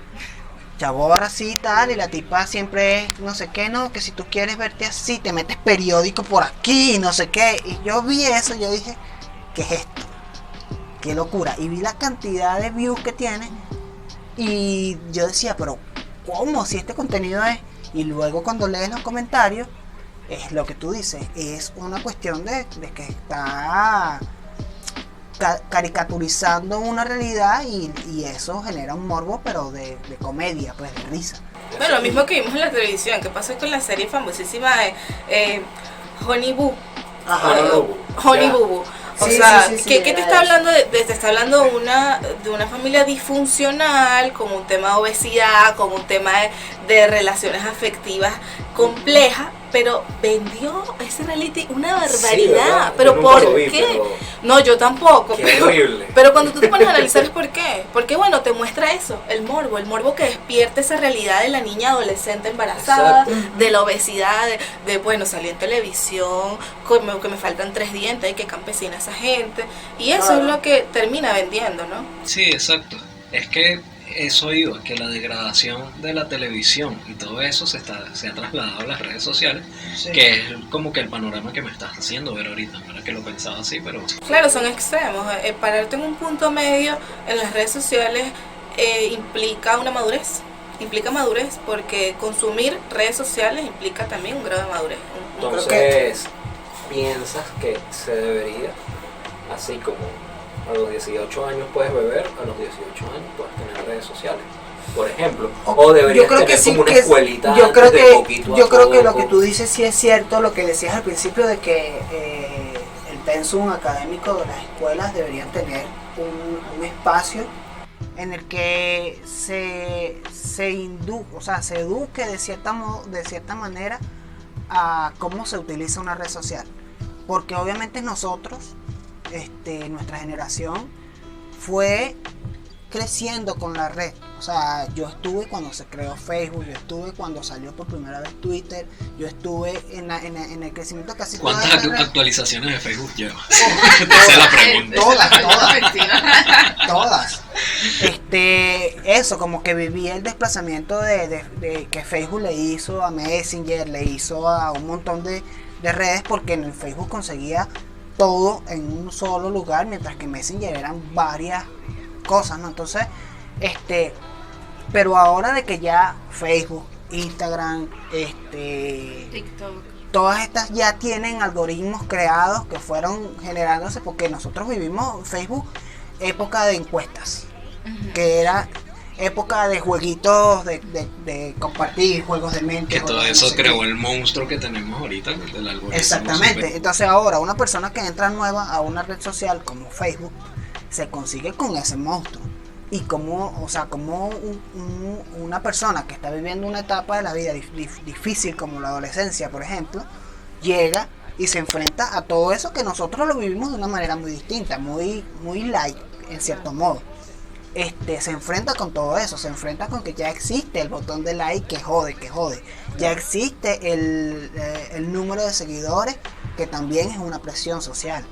B: así y tal, y la tipa siempre es no sé qué, no, que si tú quieres verte así, te metes periódico por aquí, no sé qué. Y yo vi eso, yo dije, ¿qué es esto? Qué locura. Y vi la cantidad de views que tiene, y yo decía, pero ¿cómo? Si este contenido es... Y luego cuando lees los comentarios, es lo que tú dices, es una cuestión de que está caricaturizando una realidad, y eso genera un morbo, pero de comedia, pues de risa.
C: Bueno, lo mismo que vimos en la televisión, que pasó con la serie famosísima de Honey Boo. Honey Boo Boo. O
B: Sí,
C: sea,
B: sí, sí,
C: ¿qué
B: sí,
C: te está hablando te está hablando de una familia disfuncional, con un tema de obesidad, con un tema de relaciones afectivas complejas, pero vendió ese reality una barbaridad.
D: Sí,
C: pero
D: yo nunca
C: ¿por
D: lo vi,
C: qué?
D: pero...
C: No, yo tampoco.
D: Qué horrible.
C: Pero cuando tú te pones a analizar es por qué. Porque bueno, te muestra eso, el morbo que despierta esa realidad de la niña adolescente embarazada,
D: Exacto.
C: de la obesidad, de bueno, salí en televisión, que me faltan 3 dientes, y que campesina esa gente. Y eso es lo que termina vendiendo, ¿no?
A: Sí, exacto. Es que eso iba, que la degradación de la televisión y todo eso se ha trasladado a las redes sociales,
B: Sí.
A: que es como que el panorama que me estás haciendo ver ahorita. No era que lo pensaba así, pero...
C: Claro, son extremos. Pararte en un punto medio en las redes sociales implica una madurez. Implica madurez, porque consumir redes sociales implica también un grado de madurez.
D: Entonces, ¿piensas que se debería, así como a los 18 años puedes beber, a los 18 años puedes tener redes sociales, por ejemplo? O deberías tener como una escuelita
B: yo creo
D: antes de poquito a
B: yo creo que lo
D: poco?
B: que tú dices sí es cierto, lo que decías al principio de que el pensum académico de las escuelas deberían tener un espacio en el que se eduque de cierta manera a cómo se utiliza una red social, porque obviamente nosotros, nuestra generación fue creciendo con la red. O sea, yo estuve cuando se creó Facebook, yo estuve cuando salió por primera vez Twitter, yo estuve en el crecimiento casi toda
A: ¿Cuántas
B: esta red.
A: actualizaciones de Facebook lleva? Esa es la pregunta.
B: Todas. Eso, como que viví el desplazamiento de que Facebook le hizo a Messenger, le hizo a un montón de redes, porque en el Facebook conseguía todo en un solo lugar, mientras que Messenger eran varias cosas, ¿no? Entonces, pero ahora de que ya Facebook, Instagram,
C: TikTok.
B: todas estas ya tienen algoritmos creados que fueron generándose, porque nosotros vivimos Facebook época de encuestas, que era época de jueguitos de compartir, juegos de mente.
A: Que todo eso creó el monstruo que tenemos ahorita del algoritmo.
B: Exactamente. Entonces ahora una persona que entra nueva a una red social como Facebook se consigue con ese monstruo. Y como una persona que está viviendo una etapa de la vida difícil como la adolescencia, por ejemplo, llega y se enfrenta a todo eso que nosotros lo vivimos de una manera muy distinta, muy light en cierto modo. se enfrenta con todo eso, se enfrenta con que ya existe el botón de like que jode, ya existe el número de seguidores que también es una presión social.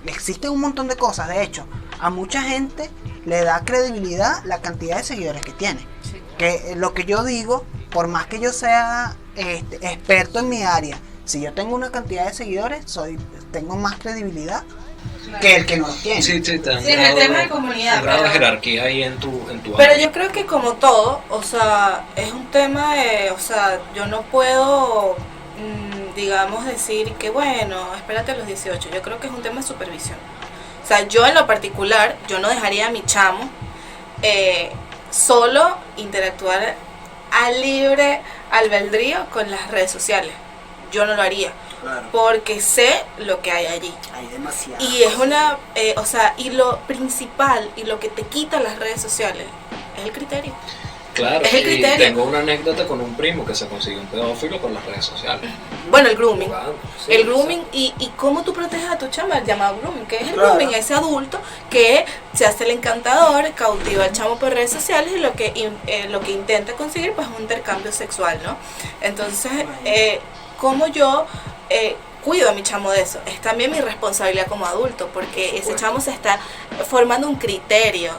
B: Existen un montón de cosas, de hecho, a mucha gente le da credibilidad la cantidad de seguidores que tiene.
C: Sí.
B: Que lo que yo digo, por más que yo sea experto en mi área, si yo tengo una cantidad de seguidores, tengo más credibilidad que el que no los tiene.
A: Sí, te han
C: Sí, en el tema de comunidad,
A: un grado de
C: pero-
A: jerarquía ahí en tu
C: Pero
A: área.
C: yo creo que como todo, o sea, es un tema de, o sea, yo no puedo, digamos, decir que bueno, espérate a los 18. Yo creo que es un tema de supervisión. O sea, yo en lo particular, yo no dejaría a mi chamo solo interactuar a libre albedrío con las redes sociales. Yo no lo haría,
B: Claro,
C: porque sé lo que hay allí.
B: hay demasiado.
C: Y es una, o sea, y lo principal y lo que te quita las redes sociales es el criterio.
A: Claro,
C: es el
A: y
C: criterio.
A: tengo una anécdota con un primo que se consiguió un pedófilo por las redes sociales.
C: Bueno, el grooming.
A: Jugando, sí,
C: El grooming y cómo tú proteges a tu chama, el llamado grooming, que es el
B: Claro.
C: grooming, ese adulto que se hace el encantador, cautiva al chamo por redes sociales y lo que intenta conseguir pues es un intercambio sexual, ¿no? Entonces, ¿cómo yo cuido a mi chamo de eso? Es también mi responsabilidad como adulto, porque ese chamo se está formando un criterio,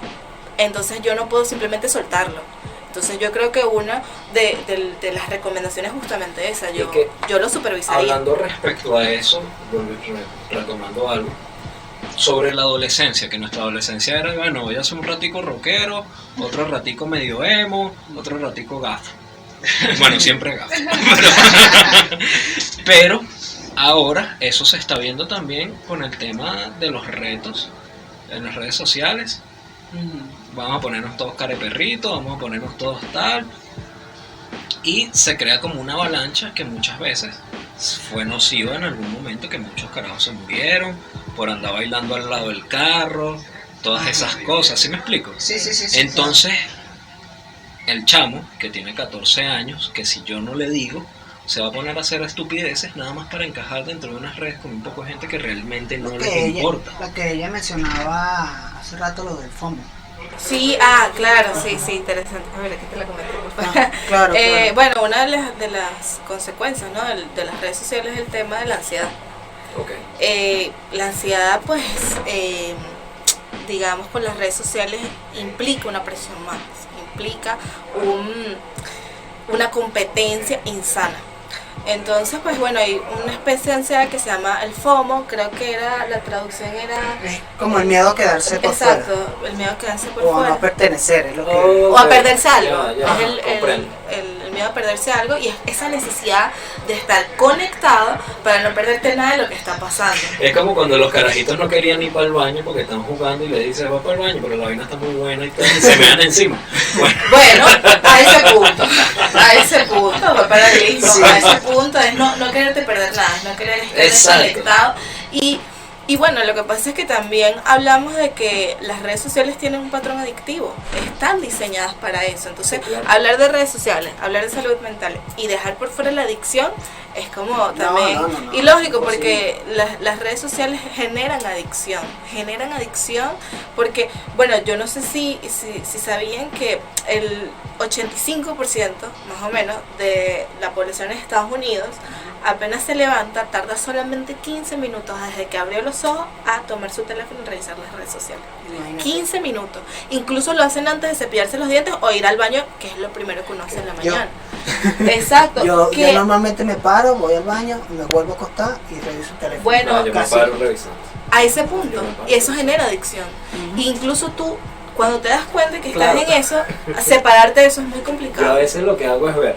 C: entonces yo no puedo simplemente soltarlo. Entonces yo creo que una de las recomendaciones es justamente esa,
A: Y que,
C: yo lo supervisaría.
A: hablando respecto a eso, retomando algo, sobre la adolescencia, que nuestra adolescencia era, bueno, voy a hacer un ratico rockero, otro ratico medio emo, otro ratico gafo. Bueno, siempre gafo. Pero ahora eso se está viendo también con el tema de los retos en las redes sociales. Vamos a ponernos todos careperritos, vamos a ponernos todos tal. Y se crea como una avalancha que muchas veces fue nociva en algún momento, que muchos carajos se murieron por andar bailando al lado del carro, todas esas cosas, ¿sí me explico?
B: Sí.
A: Entonces, el chamo, que tiene 14 años, que si yo no le digo, se va a poner a hacer estupideces nada más para encajar dentro de unas redes con un poco de gente que realmente no les importa.
B: Lo que ella mencionaba hace rato, lo del FOMO.
C: Sí, claro, sí, interesante. A ver, aquí te la comento, por favor.
B: Claro.
C: Bueno, una de las consecuencias, ¿no? de las redes sociales es el tema de la ansiedad.
A: Okay.
C: La ansiedad, pues, digamos, con las redes sociales implica una presión más, implica una competencia insana. Entonces, pues bueno, hay una especie de ansiedad que se llama el FOMO, creo que la traducción era...
B: Es como el miedo a quedarse por
C: Exacto,
B: fuera.
C: el miedo a quedarse por
B: O a
C: fuera.
B: no pertenecer, es lo que...
C: O a perderse algo.
A: Ya,
C: Es el
A: comprendo.
C: miedo a perderse algo y es esa necesidad de estar conectado para no perderte nada de lo que está pasando.
A: Es como cuando los carajitos no querían ir para el baño porque están jugando y le dicen, va para el baño, pero la vaina está muy buena y, tal, y se me dan encima. Bueno,
C: Bueno, a ese punto, va para el mismo,
B: Sí.
C: a ese punto es no quererte perder nada, es no querer estar
A: Exacto.
C: desconectado. Y bueno, lo que pasa es que también hablamos de que las redes sociales tienen un patrón adictivo, están diseñadas para eso. Entonces,
A: Sí, claro.
C: hablar de redes sociales, hablar de salud mental y dejar por fuera la adicción es como también
B: no,
C: ilógico,
B: pues
C: porque las redes sociales generan adicción porque, bueno, yo no sé si sabían que el 85% más o menos de la población en Estados Unidos apenas se levanta, tarda solamente 15 minutos desde que abrió los ojos a tomar su teléfono y revisar las redes sociales.
B: Imagínate.
C: 15 minutos. Incluso lo hacen antes de cepillarse los dientes o ir al baño, que es lo primero que uno hace en la
B: Yo.
C: mañana. Exacto.
B: Yo
C: que-
B: normalmente me paro, voy al baño, me vuelvo a acostar y reviso el teléfono.
C: Bueno,
A: no, yo me
B: casi.
A: paro revisando.
C: a ese punto. Y eso genera adicción.
B: Ujú.
C: Incluso tú, cuando te das cuenta que
B: Claro.
C: estás en eso, separarte de eso es muy
D: Yo a
C: complicado.
D: veces lo que hago es ver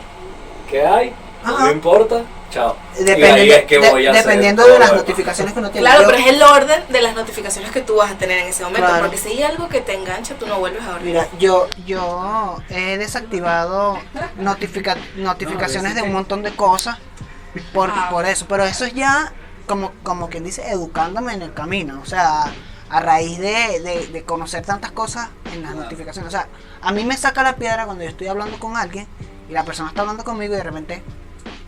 D: qué hay,
B: Ajá.
D: no importa, chao. Y ahí
B: Dependiendo,
D: es que voy a hacer
B: dependiendo
D: todo
B: de las
D: lo demás.
B: notificaciones que uno tiene.
C: Claro,
B: Yo-
C: pero es el orden de las notificaciones que tú vas a tener en ese momento.
B: Claro.
C: Porque si hay algo que te engancha, tú no vuelves a dormir.
B: Mira, yo he desactivado notificaciones de un montón de cosas por eso, pero eso es ya como quien dice, educándome en el camino, o sea, a raíz de conocer tantas cosas en las notificaciones, o sea, a mí me saca la piedra cuando yo estoy hablando con alguien y la persona está hablando conmigo y de repente,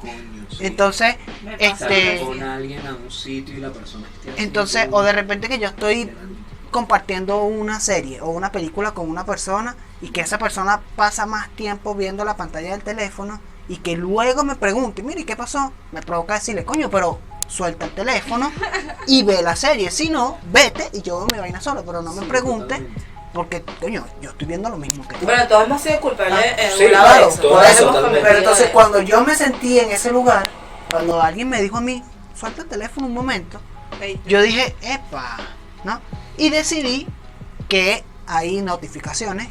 E: Coño, sí.
B: entonces,
E: Salir
B: este,
E: con alguien a un sitio y la persona esté así,
B: entonces,
E: como-
B: o de repente que yo estoy compartiendo una serie o una película con una persona y que esa persona pasa más tiempo viendo la pantalla del teléfono y que luego me pregunte, mire, ¿qué pasó? Me provoca decirle, coño, pero suelta el teléfono y ve la serie. Si no, vete y yo veo mi vaina solo, pero no me pregunte porque, coño, yo estoy viendo lo mismo que tú.
C: Bueno, todos hemos sido culpables en
D: sí,
C: un lado
D: claro,
C: de eso.
D: todos
C: Todos
D: eso,
C: hemos
D: totalmente.
C: cometido
B: Pero entonces
C: eso.
B: cuando yo me sentí en ese lugar, cuando alguien me dijo a mí, suelta el teléfono un momento, yo dije, epa, ¿no? Y decidí que hay notificaciones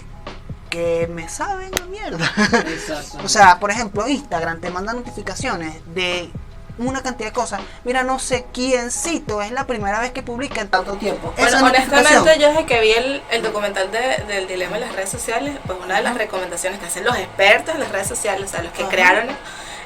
B: que me saben a mierda.
E: Exacto.
B: O sea, por ejemplo, Instagram te manda notificaciones de una cantidad de cosas. Mira, no sé quiéncito, es la primera vez que publica en tanto tiempo.
C: Bueno,
B: Esa
C: honestamente
B: notificación.
C: yo desde que vi el documental del dilema en las redes sociales, pues una de las recomendaciones que hacen los expertos en las redes sociales, o sea, los que
B: Ajá.
C: crearon,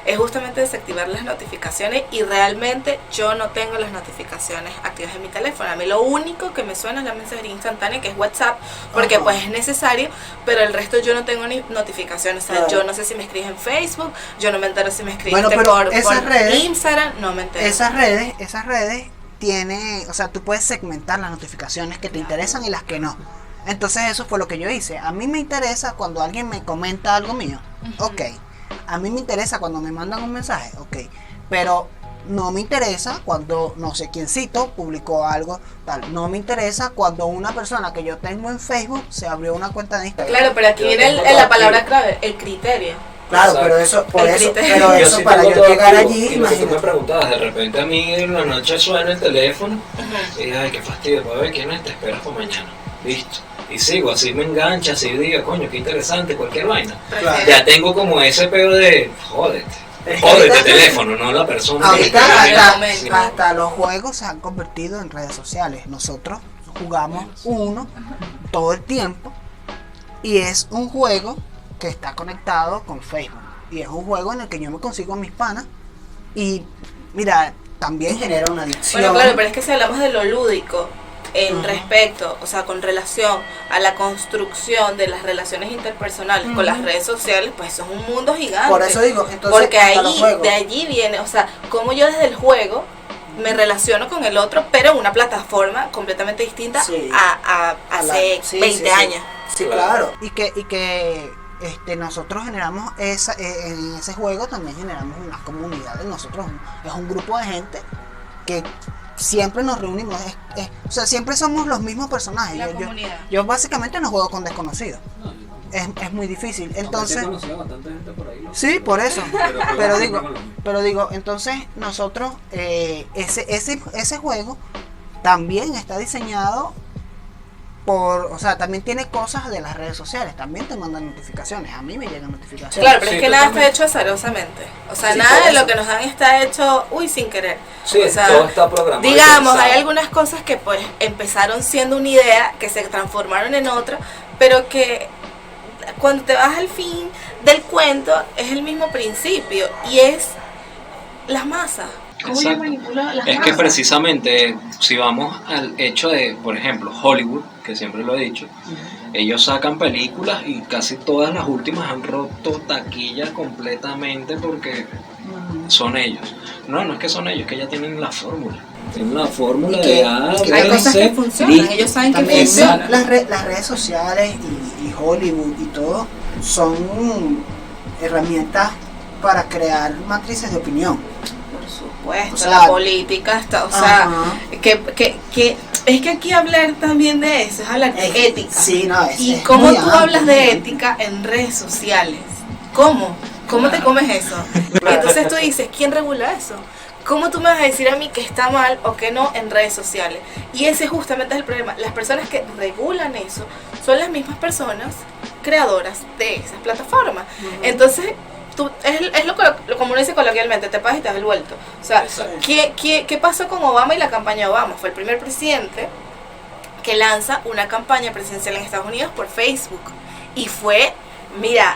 C: es justamente desactivar las notificaciones y realmente yo no tengo las notificaciones activas en mi teléfono. A mí lo único que me suena es la mensajería instantánea, que es WhatsApp, porque
B: Ajá.
C: pues es necesario, pero el resto yo no tengo ni notificaciones. O sea,
B: Claro.
C: yo no sé si me escribes en Facebook, yo no me entero si me escribiste
B: Bueno, pero
C: por
B: esas redes-
C: Instagram, no me entero.
B: Esas redes tiene, o sea, tú puedes segmentar las notificaciones que te interesan y las que no. Entonces eso fue lo que yo hice. A mí me interesa cuando alguien me comenta algo mío, ok. A mí me interesa cuando me mandan un mensaje, ok. Pero no me interesa cuando no sé quiéncito publicó algo tal. No me interesa cuando una persona que yo tengo en Facebook se abrió una cuenta de Instagram.
C: Claro, pero aquí
D: Yo
C: viene
D: tengo
C: la
D: todo
C: palabra
D: aquí.
C: clave, el criterio.
B: Claro,
D: Exacto.
B: pero eso, por
C: El
B: eso,
C: criterio.
B: pero
D: Yo
B: eso
D: sí
B: para
D: tengo
B: yo
D: todo
B: llegar
D: activo.
B: allí,
D: Y lo que tú me
B: imagínate.
D: preguntabas, de repente a mí en la noche suena el teléfono y dije, ay, qué fastidio, pues a ver quién es, te esperas para mañana. Listo. Y sigo, así me engancha, así diga, coño, qué interesante, cualquier vaina.
B: Claro.
D: Ya tengo como ese peo de, jódete.
B: Es que
D: Jódete
B: ahorita-
D: teléfono, no la persona.
B: Ahorita
C: en el
B: hasta,
C: momento.
B: hasta los juegos se han convertido en redes sociales. Nosotros jugamos uno todo el tiempo y es un juego que está conectado con Facebook. Y es un juego en el que yo me consigo a mis panas y mira, también genera una adicción.
C: Bueno, claro, pero es que si hablamos de lo lúdico en
B: Ajá.
C: respecto, o sea, con relación a la construcción de las relaciones interpersonales con las redes sociales, pues eso es un mundo gigante.
B: Por eso digo, entonces
C: porque
B: hasta los
C: ahí,
B: juegos.
C: de allí viene, o sea, como yo desde el juego me relaciono con el otro, pero en una plataforma completamente distinta
B: Sí.
C: a
B: A la-
C: hace
B: sí,
C: 20
B: sí, sí.
C: años.
B: Sí,
D: Claro.
B: claro. Y que nosotros generamos en ese juego también generamos una comunidad de nosotros. Es un grupo de gente que siempre nos reunimos. O sea, siempre somos los mismos personajes.
C: La
B: Yo-
C: comunidad.
B: yo básicamente no juego con desconocidos.
E: No, yo no.
B: Es muy difícil.
E: Aunque sí he
B: Entonces,
E: conocido a bastante gente por ahí. ¿no?
B: sí, por eso.
E: Pero
B: Pero
E: siempre
B: digo,
E: con lo mismo.
B: entonces nosotros, ese juego también está diseñado o sea, también tiene cosas de las redes sociales, también te mandan notificaciones, a mí me llegan notificaciones.
C: Claro, pero
D: Sí,
C: es que nada está
D: totalmente.
C: hecho azarosamente. O sea,
D: Sí,
C: nada
D: por
C: de lo
D: eso.
C: que nos dan está hecho, sin querer.
D: Sí,
C: O sea,
D: todo está programado. y
C: digamos,
D: pensado.
C: hay algunas cosas que pues empezaron siendo una idea, que se transformaron en otra, pero que cuando te vas al fin del cuento es el mismo principio y es las masas. ¿Cómo yo
A: Exacto.
C: manipulo las
A: Es que
C: masas?
A: precisamente, si vamos al hecho de, por ejemplo, Hollywood, que siempre lo he dicho, ellos sacan películas y casi todas las últimas han roto taquilla completamente porque son ellos. No es que son ellos, es que ya tienen la fórmula. Tienen la fórmula
B: Y que-
A: de
B: y que
C: Hay cosas que
A: véanse,
C: funcionan,
A: listo.
C: ellos saben que
B: También
C: funcionan.
B: las redes sociales y Hollywood y todo son herramientas para crear matrices de opinión.
C: Por supuesto,
B: O sea,
C: la política está, o sea,
B: Ajá.
C: que es que aquí hablar también de eso es hablar de ética.
B: Sí, no,
C: ¿Y
B: es
C: cómo
B: muy
C: tú
B: amplio,
C: hablas
B: muy
C: de
B: amplio.
C: ética en redes sociales? ¿Cómo? ¿Cómo te comes eso? Y entonces tú dices, ¿quién regula eso? ¿Cómo tú me vas a decir a mí que está mal o que no en redes sociales? Y ese justamente es el problema. Las personas que regulan eso son las mismas personas creadoras de esas plataformas. Entonces, es como uno dice coloquialmente, te pasas y te das el vuelto. O sea,
D: Exacto.
C: ¿qué pasó con Obama y la campaña de Obama? Fue el primer presidente que lanza una campaña presidencial en Estados Unidos por Facebook. Y fue, mira,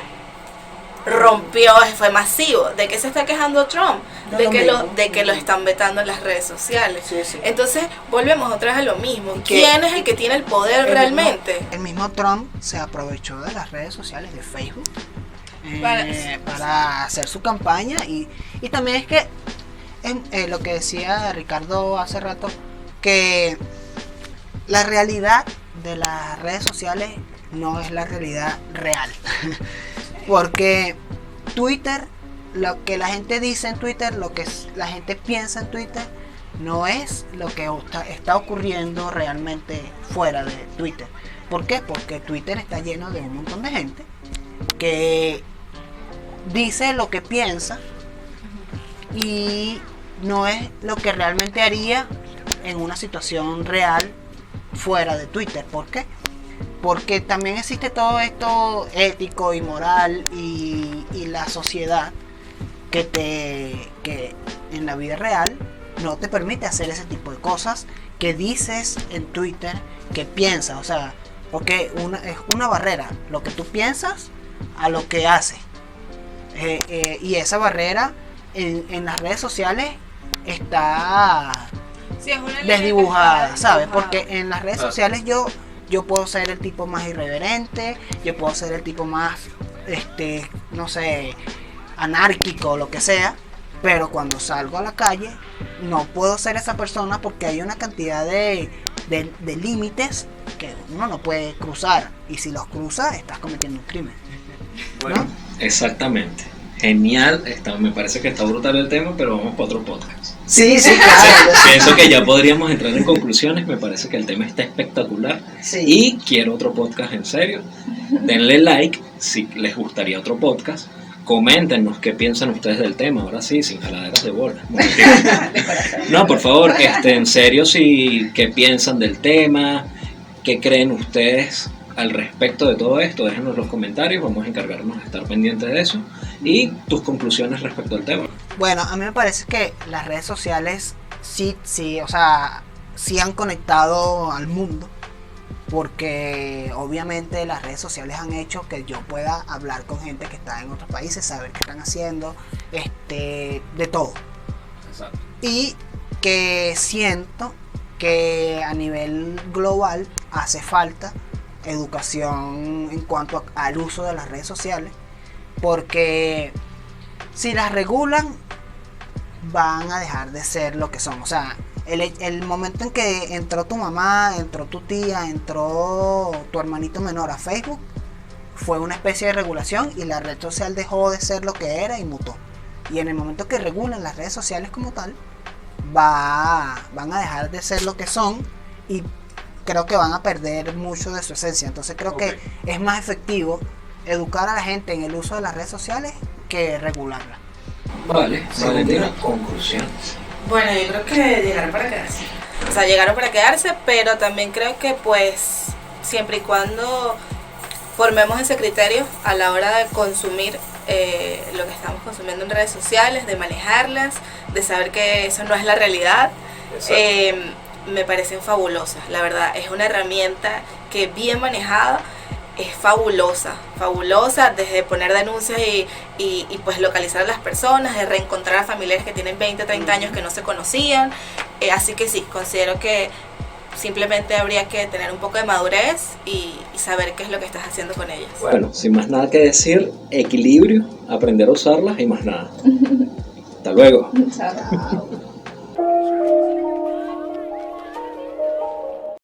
C: rompió, fue masivo. ¿De qué se está quejando Trump?
B: De lo
C: De que lo
B: mismo.
C: están vetando en las redes sociales.
B: Sí, sí.
C: Entonces, volvemos otra vez a lo mismo.
B: Y que-
C: ¿Quién es el que tiene el poder
B: El
C: realmente?
B: mismo- el mismo Trump se aprovechó de las redes sociales de Facebook
C: Para-
B: para hacer su campaña y también es que lo que decía Ricardo hace rato, que la realidad de las redes sociales no es la realidad real. Porque Twitter, lo que la gente dice en Twitter, lo que la gente piensa en Twitter, no es lo que está ocurriendo realmente fuera de Twitter. ¿Por qué? Porque Twitter está lleno de un montón de gente que dice lo que piensa y no es lo que realmente haría en una situación real fuera de Twitter. ¿Por qué? Porque también existe todo esto ético y moral y la sociedad que en la vida real no te permite hacer ese tipo de cosas que dices en Twitter, que piensas, o sea, porque es una barrera, lo que tú piensas a lo que haces. Y esa barrera en las redes sociales está
C: Sí, es una línea
B: desdibujada,
C: que está
B: ¿sabes?
C: desdibujada.
B: Porque en las redes sociales yo puedo ser el tipo más irreverente, yo puedo ser el tipo más, no sé, anárquico o lo que sea, pero cuando salgo a la calle no puedo ser esa persona porque hay una cantidad de límites que uno no puede cruzar, y si los cruza estás cometiendo un crimen.
A: Bueno, exactamente. Genial, me parece que está brutal el tema, pero vamos para otro podcast.
B: Sí, claro.
A: Pienso que ya podríamos entrar en conclusiones, me parece que el tema está espectacular
B: Sí.
A: y quiero otro podcast en serio. Denle like si les gustaría otro podcast. Coméntenos qué piensan ustedes del tema, ahora sí, sin jaladeras de bola. No, por favor, en serio, qué piensan del tema, qué creen ustedes al respecto de todo esto, déjenos los comentarios, vamos a encargarnos de estar pendientes de eso y tus conclusiones respecto al tema.
B: Bueno, a mí me parece que las redes sociales sí, o sea, sí han conectado al mundo, porque obviamente las redes sociales han hecho que yo pueda hablar con gente que está en otros países, saber qué están haciendo, de todo.
A: Exacto.
B: Y que siento que a nivel global hace falta educación en cuanto al uso de las redes sociales, porque si las regulan van a dejar de ser lo que son. O sea, el momento en que entró tu mamá, entró tu tía, entró tu hermanito menor a Facebook, fue una especie de regulación y la red social dejó de ser lo que era y mutó. Y en el momento que regulen las redes sociales como tal, van a dejar de ser lo que son y creo que van a perder mucho de su esencia. Entonces creo que es más efectivo educar a la gente en el uso de las redes sociales que regularla.
A: Vale, Valentina, conclusión.
C: Bueno, yo creo que llegaron para quedarse. O sea, llegaron para quedarse, pero también creo que pues siempre y cuando formemos ese criterio a la hora de consumir lo que estamos consumiendo en redes sociales, de manejarlas, de saber que eso no es la realidad, me parecen fabulosas. La verdad, es una herramienta que bien manejada es fabulosa, desde poner denuncias y pues localizar a las personas, de reencontrar a familiares que tienen 20, 30 años que no se conocían, así que sí, considero que simplemente habría que tener un poco de madurez y saber qué es lo que estás haciendo con ellas.
A: Bueno, sin más nada que decir, equilibrio, aprender a usarlas y más nada. Hasta luego.
F: Chao.